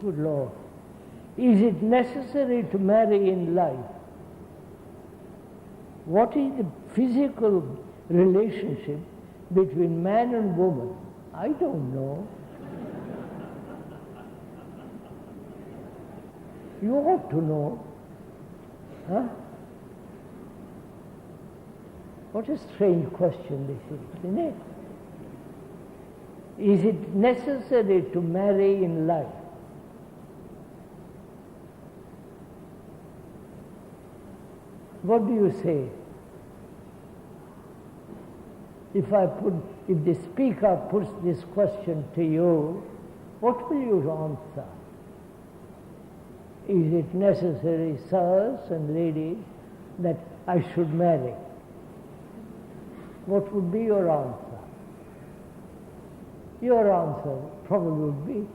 Good Lord. Is it necessary to marry in life? What is the physical relationship between man and woman? I don't know. You ought to know. Huh? What a strange question this is, isn't it? Is it necessary to marry in life? What do you say? If the speaker puts this question to you, what will you answer? Is it necessary, sirs and ladies, that I should marry? What would be your answer? Your answer probably would be,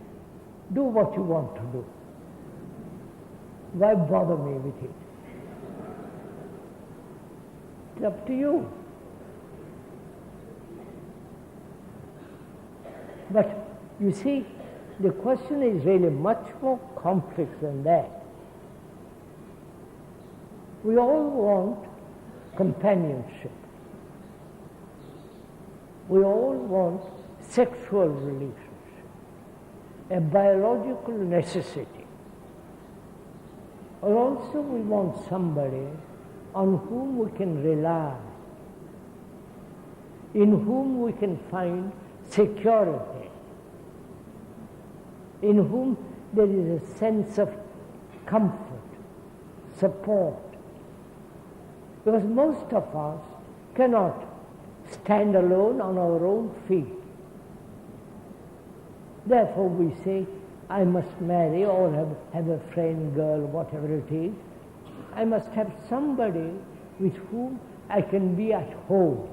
do what you want to do. Why bother me with it? It's up to you. But you see, the question is really much more complex than that. We all want companionship. We all want sexual relationship, a biological necessity. Or also we want somebody on whom we can rely, in whom we can find security, in whom there is a sense of comfort, support. Because most of us cannot stand alone on our own feet. Therefore we say, I must marry or have a friend, girl, whatever it is. I must have somebody with whom I can be at home.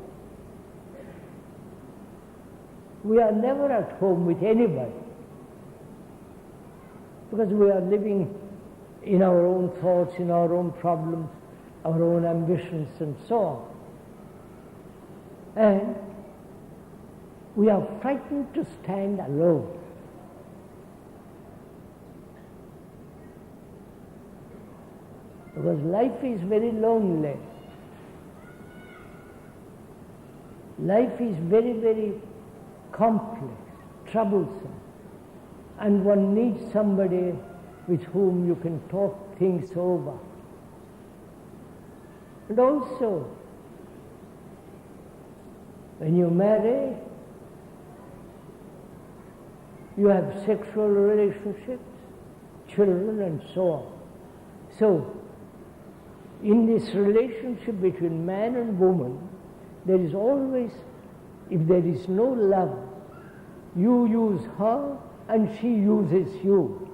We are never at home with anybody because we are living in our own thoughts, in our own problems, our own ambitions and so on. And we are frightened to stand alone. Because life is very lonely. Life is very, very complex, troublesome. And one needs somebody with whom you can talk things over. And also, when you marry, you have sexual relationships, children and so on. So, in this relationship between man and woman, there is always, if there is no love, you use her and she uses you.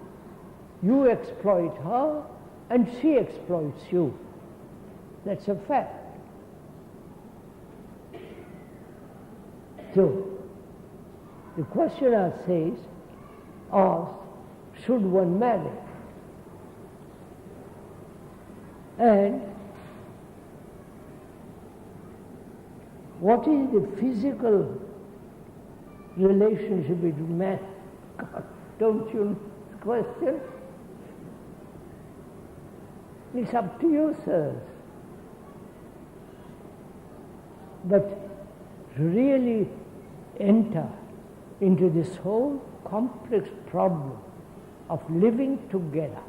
You exploit her and she exploits you. That's a fact. So, the questioner says, asks, should one marry? And what is the physical relationship between man? God, don't you question? It's up to you, sirs. But to really enter into this whole complex problem of living together,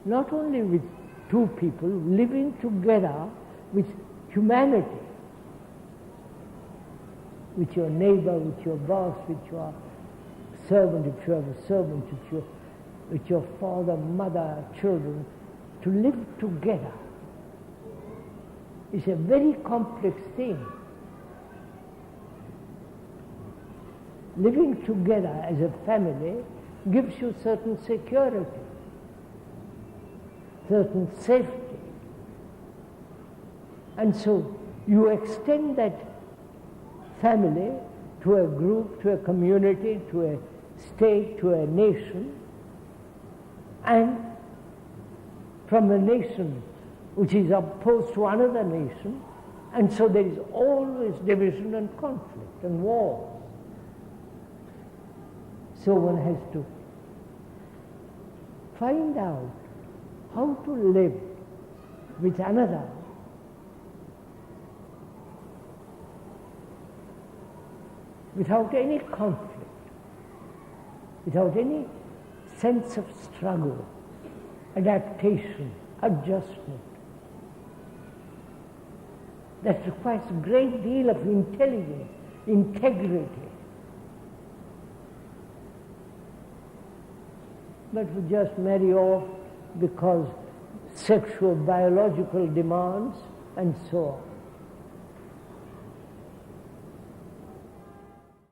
not only with two people, living together with humanity, with your neighbor, with your boss, with your servant, if you have a servant, with your father, mother, children, to live together is a very complex thing. Living together as a family gives you certain security, certain safety. And so you extend that family to a group, to a community, to a state, to a nation, and from a nation which is opposed to another nation, and so there is always division and conflict and war. So one has to find out how to live with another without any conflict, without any sense of struggle, adaptation, adjustment. That requires a great deal of intelligence, integrity. But we just marry off because sexual, biological demands and so on.